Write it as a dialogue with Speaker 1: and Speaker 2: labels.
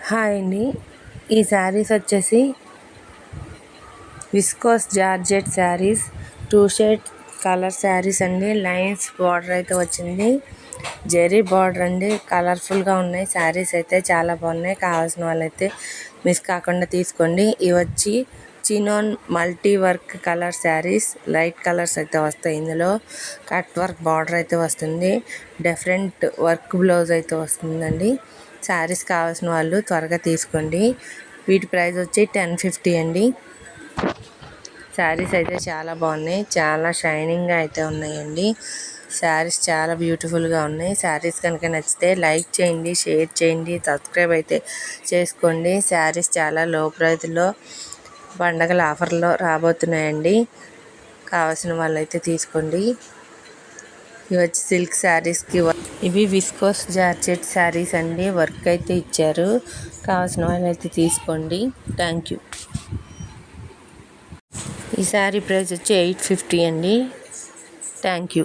Speaker 1: Hi అండి. ఈ శారీస్ వచ్చేసి viscose georgette saris 2 shade colour saris అండి. లైన్స్ బార్డర్ అయితే వచ్చింది. జెరీ బార్డర్ అండి. కలర్ఫుల్గా ఉన్నాయి శారీస్ అయితే చాలా బాగున్నాయి. కావాల్సిన వాళ్ళైతే మిస్ కాకుండా తీసుకోండి. ఇవి వచ్చి chinon multi work colour saris. Light colours అయితే వస్తాయి. ఇందులో కట్ వర్క్ బార్డర్ అయితే వస్తుంది. డిఫరెంట్ వర్క్ బ్లౌజ్ అయితే వస్తుందండి. శారీస్ కావాల్సిన వాళ్ళు త్వరగా తీసుకోండి. వీటి ప్రైస్ వచ్చి 1050 అండి. శారీస్ అయితే చాలా బాగున్నాయి. చాలా షైనింగ్గా అయితే ఉన్నాయండి. శారీస్ చాలా బ్యూటిఫుల్గా ఉన్నాయి. శారీస్ కనుక నచ్చితే లైక్ చేయండి, షేర్ చేయండి, సబ్స్క్రైబ్ అయితే చేసుకోండి. శారీస్ చాలా లో ప్రైస్లో పండగల ఆఫర్లో రాబోతున్నాయండి. కావాల్సిన వాళ్ళైతే తీసుకోండి. ఇవి వచ్చి సిల్క్ శారీస్కి ఇవి విస్కోస్ జార్జెట్ శారీస్ అండి. వర్క్ అయితే ఇచ్చారు. కావాల్సిన వాళ్ళైతే తీసుకోండి. Thank you. ఈ శారీ ప్రైస్ వచ్చి 850 అండి. Thank you.